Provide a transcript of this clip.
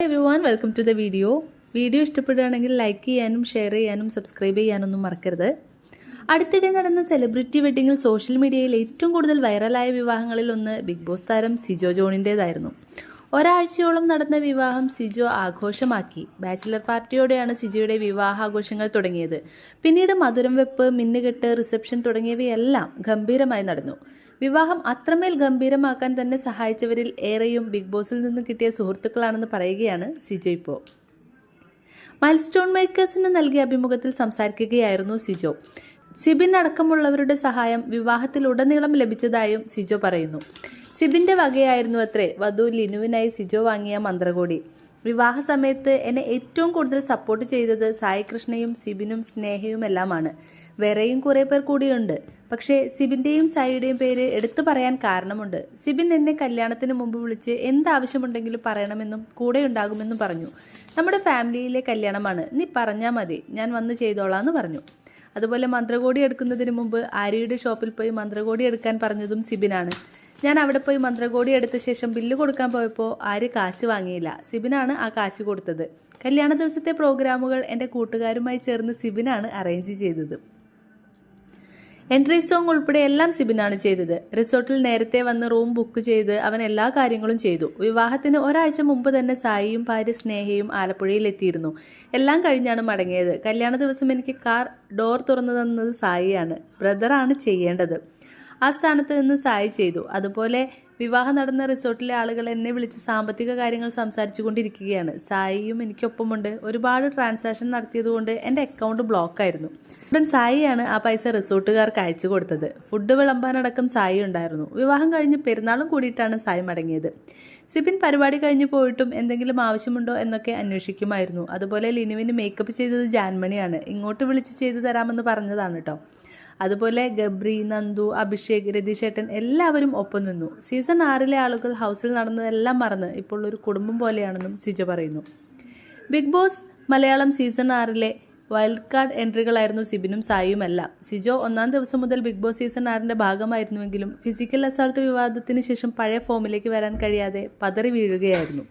everyone, welcome to the video. Video ഇഷ്ടപ്പെടുകയാണെങ്കിൽ like ചെയ്യാനും share ചെയ്യാനും സബ്സ്ക്രൈബ് ചെയ്യാനൊന്നും മറക്കരുത്. അടുത്തിടെ നടന്ന സെലിബ്രിറ്റി വെഡ്ഡിങ്ങിൽ സോഷ്യൽ മീഡിയയിൽ ഏറ്റവും കൂടുതൽ വൈറലായ വിവാഹങ്ങളിൽ ഒന്ന് ബിഗ് ബോസ് താരം സിജോ ജോണിൻ്റേതായിരുന്നു. ഒരാഴ്ചയോളം നടന്ന വിവാഹം സിജോ ആഘോഷമാക്കി. ബാച്ചിലർ പാർട്ടിയോടെയാണ് സിജോയുടെ വിവാഹാഘോഷങ്ങൾ തുടങ്ങിയത്. പിന്നീട് മധുരം വെപ്പ്, മിന്നുകെട്ട്, റിസപ്ഷൻ തുടങ്ങിയവയെല്ലാം ഗംഭീരമായി നടന്നു. വിവാഹം അത്രമേൽ ഗംഭീരമാക്കാൻ തന്നെ സഹായിച്ചവരിൽ ഏറെയും ബിഗ് ബോസിൽ നിന്ന് കിട്ടിയ സുഹൃത്തുക്കളാണെന്ന് പറയുകയാണ് സിജോ ഇപ്പോൾ. മൈൽസ്റ്റോൺ മേക്കേഴ്സിന് നൽകിയ അഭിമുഖത്തിൽ സംസാരിക്കുകയായിരുന്നു സിജോ. സിബിൻ അടക്കമുള്ളവരുടെ സഹായം വിവാഹത്തിലുടനീളം ലഭിച്ചതായും സിജോ പറയുന്നു. സിബിന്റെ വകയായിരുന്നു അത്രേ വധു ലിനുവിനായി സിജോ വാങ്ങിയ മന്ത്രകോടി. വിവാഹ സമയത്ത് എന്നെ ഏറ്റവും കൂടുതൽ സപ്പോർട്ട് ചെയ്തത് സായി കൃഷ്ണയും സിബിനും സ്നേഹയും എല്ലാമാണ്. വേറെയും കുറെ പേർ കൂടിയുണ്ട്. പക്ഷേ സിബിന്റെയും സായിയുടെയും പേര് എടുത്തു പറയാൻ കാരണമുണ്ട്. സിബിൻ എന്നെ കല്യാണത്തിന് മുമ്പ് വിളിച്ച് എന്താവശ്യമുണ്ടെങ്കിലും പറയണമെന്നും കൂടെ ഉണ്ടാകുമെന്നും പറഞ്ഞു. നമ്മുടെ ഫാമിലിയിലെ കല്യാണമാണ്, നീ പറഞ്ഞാൽ മതി, ഞാൻ വന്ന് ചെയ്തോളാന്ന് പറഞ്ഞു. അതുപോലെ മന്ത്രകോടി എടുക്കുന്നതിന് മുമ്പ് ആര്യയുടെ ഷോപ്പിൽ പോയി മന്ത്രകോടി എടുക്കാൻ പറഞ്ഞതും സിബിനാണ്. ഞാൻ അവിടെ പോയി മന്ത്രകോടി എടുത്ത ശേഷം ബില്ല് കൊടുക്കാൻ പോയപ്പോൾ ആര്യ കാശ് വാങ്ങിയില്ല, സിബിനാണ് ആ കാശ് കൊടുത്തത്. കല്യാണ ദിവസത്തെ പ്രോഗ്രാമുകൾ എൻ്റെ കൂട്ടുകാരുമായി ചേർന്ന് സിബിനാണ് അറേഞ്ച് ചെയ്തത്. എൻട്രി സോങ് ഉൾപ്പെടെ എല്ലാം സിബിനാണ് ചെയ്തത്. റിസോർട്ടിൽ നേരത്തെ വന്ന് റൂം ബുക്ക് ചെയ്ത് അവൻ എല്ലാ കാര്യങ്ങളും ചെയ്തു. വിവാഹത്തിന് ഒരാഴ്ച മുമ്പ് തന്നെ സായിയും ഭാര്യ സ്നേഹയും ആലപ്പുഴയിൽ എത്തിയിരുന്നു. എല്ലാം കഴിഞ്ഞാണ് മടങ്ങിയത്. കല്യാണ ദിവസം എനിക്ക് കാർ ഡോർ തുറന്നു തന്നത് സായിയാണ്. ബ്രദറാണ് ചെയ്യേണ്ടത്. ആ സ്ഥാനത്ത് നിന്ന് സായി ചെയ്തു. അതുപോലെ വിവാഹം നടന്ന റിസോർട്ടിലെ ആളുകൾ എന്നെ വിളിച്ച് സാമ്പത്തിക കാര്യങ്ങൾ സംസാരിച്ചു കൊണ്ടിരിക്കുകയാണ്. സായിയും എനിക്കൊപ്പമുണ്ട്. ഒരുപാട് ട്രാൻസാക്ഷൻ നടത്തിയതുകൊണ്ട് എൻ്റെ അക്കൗണ്ട് ബ്ലോക്കായിരുന്നു. ഉടൻ സായിയാണ് ആ പൈസ റിസോർട്ടുകാർക്ക് അയച്ചു കൊടുത്തത്. ഫുഡ് വിളമ്പാനടക്കം സായി ഉണ്ടായിരുന്നു. വിവാഹം കഴിഞ്ഞ് പെരുന്നാളും കൂടിയിട്ടാണ് സായി മടങ്ങിയത്. സിബിൻ പരിപാടി കഴിഞ്ഞ് പോയിട്ടും എന്തെങ്കിലും ആവശ്യമുണ്ടോ എന്നൊക്കെ അന്വേഷിക്കുമായിരുന്നു. അതുപോലെ ലിനുവിന് മേക്കപ്പ് ചെയ്തത് ജാൻമണിയാണ്. ഇങ്ങോട്ട് വിളിച്ച് ചെയ്തു തരാമെന്ന് പറഞ്ഞതാണ് കേട്ടോ. അതുപോലെ ഗബ്രി, നന്ദു, അഭിഷേക്, രതീഷേട്ടൻ എല്ലാവരും ഒപ്പം നിന്നു. സീസൺ 6 ആളുകൾ ഹൗസിൽ നടന്നതെല്ലാം മറന്ന് ഇപ്പോൾ ഒരു കുടുംബം പോലെയാണെന്നും സിജോ പറയുന്നു. Bigg Boss Malayalam season 6 wild card എൻട്രികളായിരുന്നു സിബിനും സായിയും എല്ലാം. സിജോ 1-ാം ദിവസം മുതൽ ബിഗ് ബോസ് സീസൺ 6 ഭാഗമായിരുന്നുവെങ്കിലും ഫിസിക്കൽ അസാൾട്ട് വിവാദത്തിന് ശേഷം പഴയ ഫോമിലേക്ക് വരാൻ കഴിയാതെ പതറി വീഴുകയായിരുന്നു.